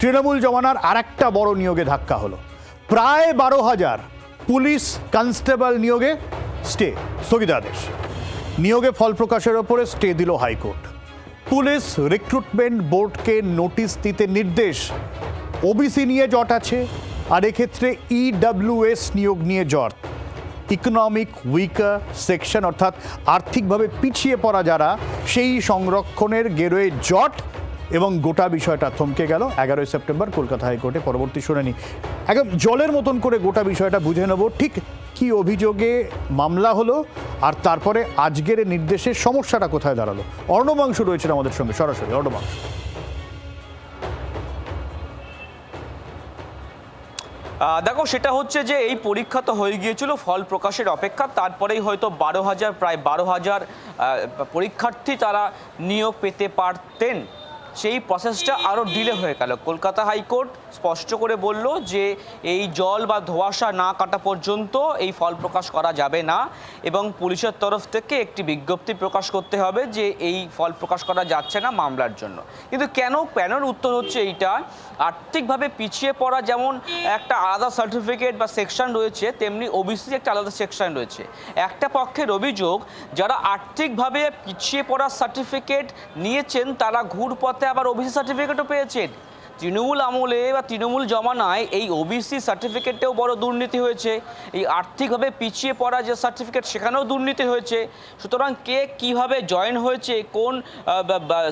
তৃণমূল জমানার আরেকটা বড় নিয়োগে ধাক্কা হলো। প্রায় 12,000 পুলিশ কনস্টেবল নিয়োগে স্থগিতাদেশ। নিয়োগে ফল প্রকাশের ওপরে স্টে দিল হাইকোর্ট। পুলিশ রিক্রুটমেন্ট বোর্ডকে নোটিশ দিতে নির্দেশ। ওবিসি নিয়ে জট আছে, আর এক্ষেত্রে ইডব্লিউএস নিয়োগ নিয়ে জট। ইকোনমিক উইকার সেকশন অর্থাৎ আর্থিকভাবে পিছিয়ে পড়া যারা, সেই সংরক্ষণের গেরোয়ে জট এবং গোটা বিষয়টা থমকে গেল। 11ই সেপ্টেম্বর কলকাতা হাইকোর্টে পরবর্তী শুনানি। একদম জলের মতন করে গোটা বিষয়টা বুঝে নেব, ঠিক কি অভিযোগে মামলা হলো, আর তারপরে আজকের নির্দেশের সমস্যাটা কোথায় দাঁড়ালো। অর্ণবাংশু রয়েছেন আমাদের সঙ্গে সরাসরি। অর্ণবাংশু, দেখো, সেটা হচ্ছে যে এই পরীক্ষা তো হয়ে গিয়েছিল, ফল প্রকাশের অপেক্ষা। তারপরেই হয়তো প্রায় 12,000 পরীক্ষার্থী তারা নিয়োগ পেতে পারতেন। সেই প্রসেসটা আরও ডিলে হয়ে গেল। কলকাতা হাইকোর্ট স্পষ্ট করে বলল যে এই জল বা ধোঁয়াশা না কাটা পর্যন্ত এই ফল প্রকাশ করা যাবে না, এবং পুলিশের তরফ থেকে একটি বিজ্ঞপ্তি প্রকাশ করতে হবে যে এই ফল প্রকাশ করা যাচ্ছে না মামলার জন্য। কিন্তু কেন উত্তর হচ্ছে এইটা, আর্থিকভাবে পিছিয়ে পড়া যেমন একটা আলাদা সার্টিফিকেট বা সেকশন রয়েছে, তেমনি ওবিসি একটা আলাদা সেকশন রয়েছে। একটা পক্ষের অভিযোগ, যারা আর্থিকভাবে পিছিয়ে পড়ার সার্টিফিকেট নিয়েছেন তারা ঘুরপথে আবার ওবিসি সার্টিফিকেটও পেয়েছেন। তৃণমূল আমলে বা তৃণমূল জমানায় এই ওবিসি সার্টিফিকেটেও বড় দুর্নীতি হয়েছে। এই আর্থিকভাবে পিছিয়ে পড়া যে সার্টিফিকেট, সেখানেও দুর্নীতি হয়েছে। সুতরাং কে কিভাবে জয়েন হয়েছে, কোন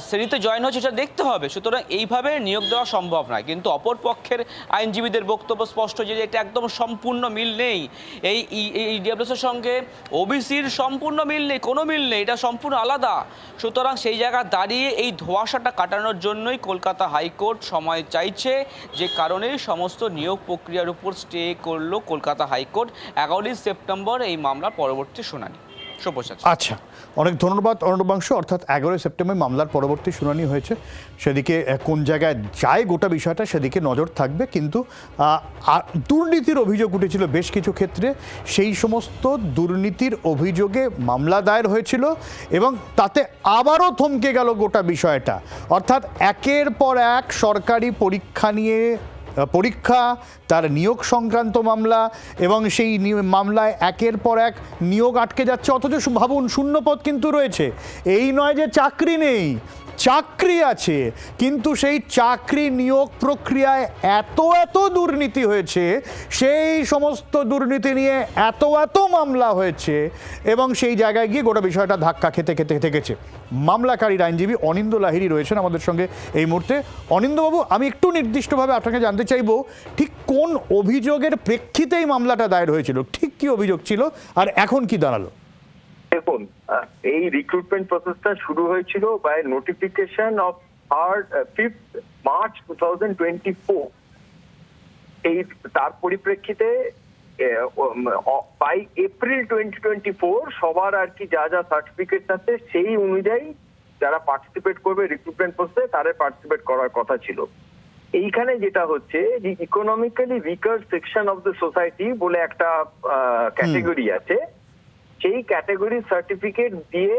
শ্রেণীতে জয়েন হয়েছে, সেটা দেখতে হবে। সুতরাং এইভাবে নিয়োগ দেওয়া সম্ভব নয়। কিন্তু অপর পক্ষের আইনজীবীদের বক্তব্য স্পষ্ট যে এটা একদম সম্পূর্ণ মিল নেই। এই ইডব্লিউএসের সঙ্গে ওবিসির সম্পূর্ণ মিল নেই, কোনো মিল নেই, এটা সম্পূর্ণ আলাদা। সুতরাং সেই জায়গায় দাঁড়িয়ে এই ধোঁয়াশাটা কাটানোর জন্যই কলকাতা হাইকোর্ট সময় চাইছে, যে কারণে সমস্ত নিয়োগ প্রক্রিয়ার উপর স্টে করলো কলকাতা হাইকোর্ট। 11ই সেপ্টেম্বর এই মামলার পরবর্তী শুনানি। আচ্ছা, অনেক ধন্যবাদ অর্ণবাংশু। অর্থাৎ 11ই সেপ্টেম্বর মামলার পরবর্তী শুনানি হয়েছে, সেদিকে কোন জায়গায় যায় গোটা বিষয়টা সেদিকে নজর থাকবে। কিন্তু দুর্নীতির অভিযোগ উঠেছিল বেশ কিছু ক্ষেত্রে, সেই সমস্ত দুর্নীতির অভিযোগে মামলা দায়ের হয়েছিল এবং তাতে আবারও থমকে গেল গোটা বিষয়টা। অর্থাৎ একের পর এক সরকারি পরীক্ষা, তার নিয়োগ সংক্রান্ত মামলা, এবং সেই মামলায় একের পর এক নিয়োগ আটকে যাচ্ছে। অথচ ভাবুন, শূন্যপদ কিন্তু রয়েছে। এই নয় যে চাকরি নেই, চাকরি আছে, কিন্তু সেই চাকরি নিয়োগ প্রক্রিয়ায় এত দুর্নীতি হয়েছে, সেই সমস্ত দুর্নীতি নিয়ে এত মামলা হয়েছে, এবং সেই জায়গায় গিয়ে গোটা বিষয়টা ধাক্কা খেতে থেকেছে। মামলাকারীর আইনজীবী অনিন্দ লাহিড়ী রয়েছেন আমাদের সঙ্গে এই মুহূর্তে। অনিন্দবাবু, আমি একটু নির্দিষ্টভাবে আপনাকে জানতে চাইব, ঠিক কোন অভিযোগের প্রেক্ষিতেই মামলাটা দায়ের হয়েছিল, ঠিক কি অভিযোগ ছিল, আর এখন কি দাঁড়ালো? দেখুন, এই রিক্রুটমেন্ট প্রসেসটা শুরু হয়েছিল by notification off 5th March 2024। এই তার পরিপ্রেক্ষিতে বাই এপ্রিল 2024 সবার আর কি যা সার্টিফিকেট আছে সেই অনুযায়ী যারা পার্টিসিপেট করবে রিক্রুটমেন্ট প্রসেসে তাদের পার্টিসিপেট করার কথা ছিল। এইখানে যেটা হচ্ছে যে economically weaker section of the society বলে একটা ক্যাটেগরি আছে, সেই ক্যাটাগরি সার্টিফিকেট দিয়ে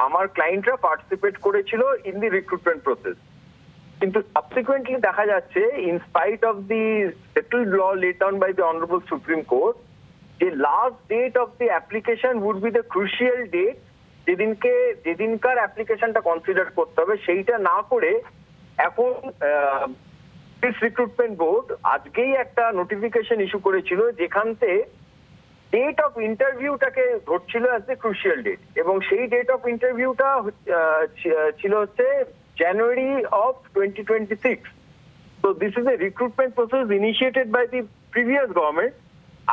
আমার ক্লায়েন্টরা পার্টিসিপেট করেছিল ইন দি রিক্রুটমেন্ট প্রসেস। কিন্তু সাবসিকুয়েন্টলি দেখা যাচ্ছে, in spite of the settled law laid down by the honourable Supreme Court, যে last date of the application would be the crucial date, যেদিনকার অ্যাপ্লিকেশনটা কনসিডার করতে হবে, সেইটা না করে এখন রিক্রুটমেন্ট বোর্ড আজকেই একটা নোটিফিকেশন ইস্যু করেছিল, যেখানতে ডেট অফ ইন্টারভিউটাকে ধরছিল অ্যাজ দ্য ক্রুশিয়াল ডেট, এবং সেই ডেট অফ ইন্টারভিউটা ছিল হচ্ছে জানুয়ারি অফ 2026। তো this is a recruitment process initiated by the previous government.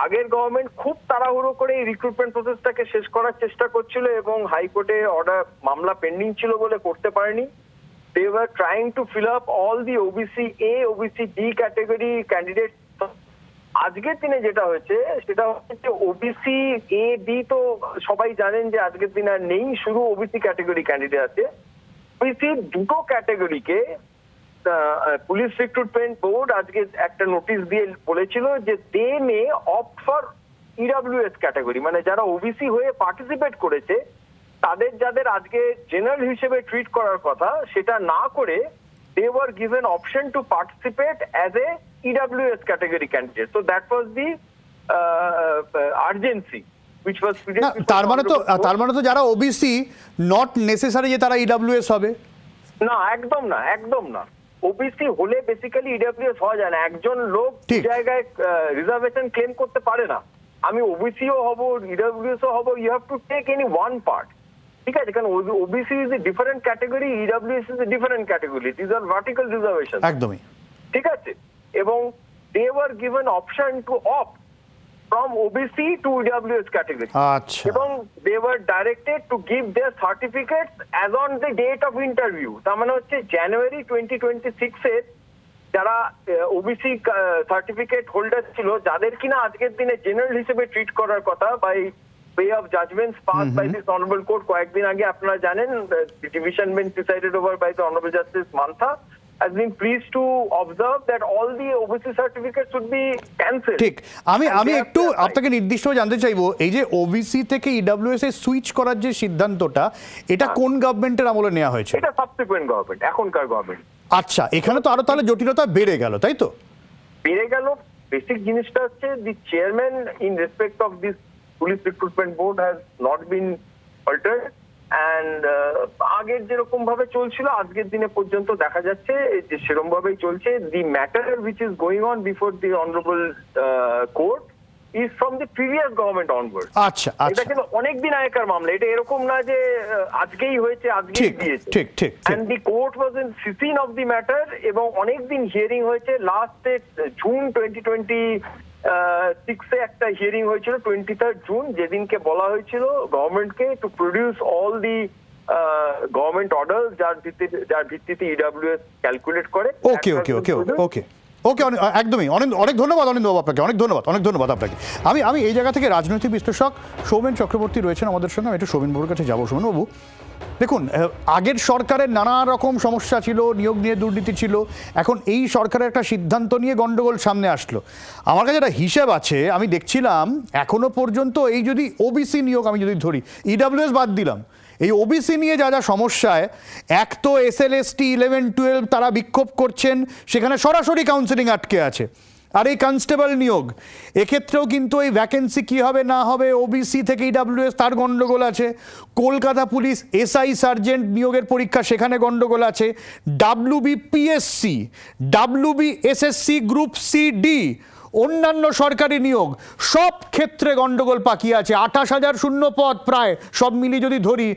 আগের গভর্নমেন্ট খুব তাড়াহুড়ো করে এই রিক্রুটমেন্ট প্রসেসটাকে শেষ করার চেষ্টা করছিল, এবং হাইকোর্টে মামলা পেন্ডিং ছিল বলে করতে পারেনি। They were trying to fill up all the OBC A, OBC D category candidate. আজকের দিনে যেটা হয়েছে সেটা হচ্ছে ওবিসি এ বি তো সবাই জানেন যে আজকের দিনে আর নেই, শুধু ওবিসি ক্যাটাগরি ক্যান্ডিডেট আছে। ওবিসি দুটো ক্যাটাগরিকে পুলিশ রিক্রুটমেন্ট বোর্ড আজকে একটা নোটিশ দিয়ে বলেছিল যে দে মে অপ্ট ফর ইডব্লিউএস ক্যাটাগরি, মানে যারা ওবিসি হয়ে পার্টিসিপেট করেছে তাদের যাদের আজকে জেনারেল হিসেবে ট্রিট করার কথা, সেটা না করে they were given option to participate as a EWS category candidate. So that was the urgency which was না, তার মানে তো যারা ওবিসি নট নেসেসারি যে তারা ইডব্লিউএস হবে। না, একদম না। ওবিসি হলে বেসিক্যালি ইডব্লিউএস হওয়া যায় না। একজন লোক ঠিক। জায়গায় রিজার্ভেশন ক্লেম করতে পারে না। আমি ওবিসিও হব, ইডব্লিউএসও হব, you have to take any one part. ঠিক আছে, কারণ OBC is a different category, EWS is a different category, this are vertical reservation. একদমই ঠিক আছে, এবং they were given option to opt from OBC to EWS category. আচ্ছা, এবং they were directed to give their certificates as on the date of interview. তার মানে হচ্ছে জানুয়ারি 2026 এর যারা ওবিসি সার্টিফিকেট হোল্ডার ছিল, যাদের কিনা আজকের দিনে জেনারেল হিসেবে ট্রিট করার কথা by way of judgments passed by this honorable court কয়েকদিন আগে, আপনারা জানেন, division bench decided over by the honorable justice Mantha has been pleased to observe that all the OBC certificates should be cancelled. ঠিক। আমি একটু আপনাকে নির্দিষ্টভাবে জানতে চাইবো, এই যে ওবিসি থেকে ইডব্লিউএস এ সুইচ করার যে সিদ্ধান্তটা, এটা কোন গভর্নমেন্টের আমলে নেওয়া হয়েছে? এটা সাবসিকুয়েন্ট গভর্নমেন্ট, এখনকার গভর্নমেন্ট। আচ্ছা, এখানে তো আরো তাহলে জটিলতা বেড়ে গেল, তাই তো? বেড়ে গেল। বেসিক জিনিসটা হচ্ছে দি chairman in respect of this police recruitment board has not been altered, and আগের যেরকম ভাবে চলছিল আজকের দিনে পর্যন্ত দেখা যাচ্ছে যে সেরকম ভাবেই চলছে। The matter which is going on before the honourable court is from the previous government onward. আচ্ছা এটা আচ্ছা, কিন্তু অনেকদিন আগেকার মামলা, এটা এরকম না যে আজকেই হয়েছে, আজকেই ঠিক দিয়েছে। ঠিক ঠিক ঠিক। And the court was in sitting of the matter, এবং অনেকদিন হিয়ারিং হয়েছে। লাস্ট জুন 2026 এ একটা হিয়ারিং হয়েছিল, 23rd জুন, যেদিনকে বলা হয়েছিল গভর্নমেন্টকে to produce all the government order যার ভিত্তিতে ইডব্লিউএস ক্যালকুলেট করে। ওকে ওকে ওকে ওকে ওকে, একদমই। অনেক ধন্যবাদ অনিন্দবাবু আপনাকে, অনেক ধন্যবাদ আপনাকে। আমি এই জায়গা থেকে রাজনৈতিক বিশ্লেষক সৌমেন চক্রবর্তী রয়েছেন আমাদের সঙ্গে, আমি একটু সৌমেনবাবুর কাছে যাবো। সৌমেনবাবু, দেখুন, আগের সরকারের নানা রকম সমস্যা ছিল, নিয়োগ নিয়ে দুর্নীতি ছিল, এখন এই সরকারের একটা সিদ্ধান্ত নিয়ে গন্ডগোল সামনে আসলো। আমার কাছে একটা হিসেব আছে, আমি দেখছিলাম এখনো পর্যন্ত এই যদি ওবিসি নিয়োগ আমি যদি ধরি, ইডব্লিউএস বাদ দিলাম, এই ওবিসি নিয়ে যা যা সমস্যায়, এক তো SL/ST 11-12 তারা বিক্ষোভ করছেন, সেখানে সরাসরি কাউন্সেলিং আটকে আছে। আর এই কনস্টেবল নিয়োগ, এক্ষেত্রেও কিন্তু এই ভ্যাকেন্সি কী হবে না হবে, ওবিসি থেকে ইডব্লিউএস তার গণ্ডগোল আছে। কলকাতা পুলিশ SI সার্জেন্ট নিয়োগের পরীক্ষা, সেখানে গণ্ডগোল আছে। WBPSC, WBSSC গ্রুপ CD, অন্যান্য সরকারি নিয়োগ, সব ক্ষেত্রে গন্ডগোল পাকিয়ে আছে। 28,000 শূন্য পদ প্রায়, সব মিলিয়ে যদি ধরি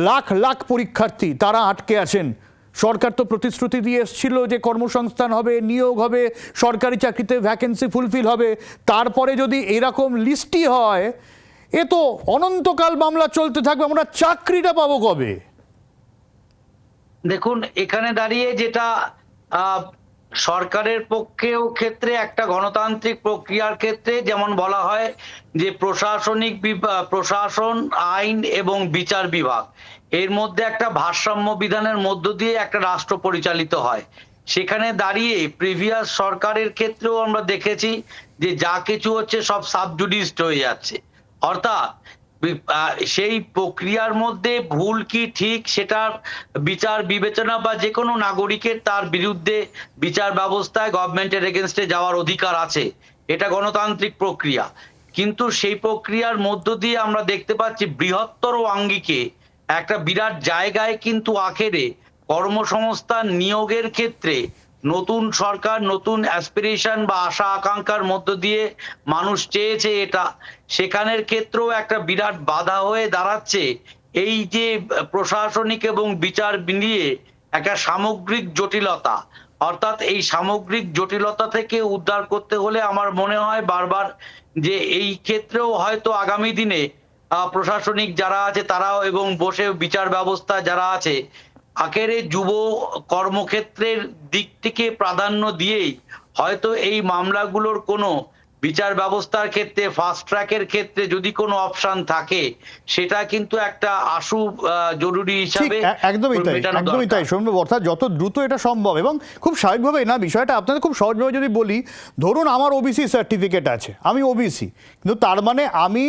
লাখ লাখ পরীক্ষার্থী তারা আটকে আছেন। সরকার তো প্রতিশ্রুতি দিয়ে এসেছিল যে কর্মসংস্থান হবে, নিয়োগ হবে, সরকারি চাকরিতে ভ্যাকেন্সি ফুলফিল হবে। তারপরে যদি এরকম লিস্টই হয়, এ তো অনন্তকাল মামলা চলতে থাকবে, আমরা চাকরিটা পাবো কবে? দেখুন, এখানে দাঁড়িয়ে যেটা সরকারের পক্ষেও ক্ষেত্রে একটা গণতান্ত্রিক প্রক্রিয়ার ক্ষেত্রে যেমন বলা হয় যে প্রশাসন, আইন এবং বিচার বিভাগ, এর মধ্যে একটা ভারসাম্য বিধানের মধ্য দিয়ে একটা রাষ্ট্র পরিচালিত হয়। সেখানে দাঁড়িয়ে প্রিভিয়াস সরকারের ক্ষেত্রেও আমরা দেখেছি যে যা কিছু হচ্ছে সব সাবজুডিসড হয়ে যাচ্ছে, অর্থাৎ সেই প্রক্রিয়ার মধ্যে ভুল কি ঠিক সেটার বিচার বিবেচনা বা যে কোনো নাগরিকের তার বিরুদ্ধে বিচার ব্যবস্থায় গভর্নমেন্টের এগেনস্টে যাওয়ার অধিকার আছে, এটা গণতান্ত্রিক প্রক্রিয়া। কিন্তু সেই প্রক্রিয়ার মধ্য দিয়ে আমরা দেখতে পাচ্ছি বৃহত্তর আঙ্গিকে একটা বিরাট জায়গায় কিন্তু আখেরে কর্মসংস্থান নিয়োগের ক্ষেত্রে নতুন সরকার, নতুন অ্যাসপিরেশন বা আশা আকাঙ্ক্ষার মধ্য দিয়ে মানুষ চেয়েছে এটা, সেখানের ক্ষেত্রেও একটা বিরাট বাধা হয়ে দাঁড়াচ্ছে এই যে প্রশাসনিক এবং বিচার মিলিয়ে একটা সামগ্রিক জটিলতা। অর্থাৎ এই সামগ্রিক জটিলতা থেকে উদ্ধার করতে হলে আমার মনে হয় বারবার যে এই ক্ষেত্রেও হয়তো আগামী দিনে প্রশাসনিক যারা আছে তারাও এবং বসে বিচার ব্যবস্থা যারা আছে আখেরে যুব কর্মক্ষেত্রের দিকটিকে প্রাধান্য দিয়েই হয়তো এই মামলাগুলোর কোনো বিচার ব্যবস্থার ক্ষেত্রে ফাস্ট ট্র্যাকের ক্ষেত্রে যদি কোনো অপশন থাকে, সেটা কিন্তু একটা আশু জরুরি হিসাবে একদমই তাই সম্ভব। অর্থাৎ যত দ্রুত এটা সম্ভব, এবং খুব স্বাভাবিকভাবে না, বিষয়টা আপনাদের খুব সহজভাবে যদি বলি, ধরুন আমার ওবিসি সার্টিফিকেট আছে, আমি ওবিসি, কিন্তু তার মানে আমি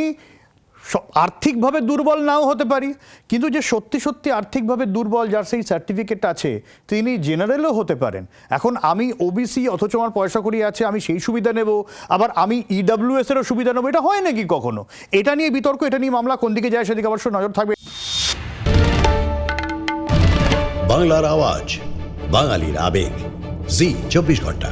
আর্থিকভাবে দুর্বল নাও হতে পারি, কিন্তু যে সত্যি সত্যি আর্থিকভাবে দুর্বল, যার সেই সার্টিফিকেট আছে, তিনি জেনারেলও হতে পারেন। এখন আমি ওবিসি অথচ আমার পয়সা কড়ি আছে, আমি সেই সুবিধা নেব, আবার আমি ইডব্লিউএস এরও সুবিধা নেবো, এটা হয় নাকি কখনো? এটা নিয়ে বিতর্ক, এটা নিয়ে মামলা কোন দিকে যায় সেদিকে অবশ্য নজর থাকবে। বাংলার আওয়াজ, বাঙালির আবেগ, জি 24 ঘন্টা।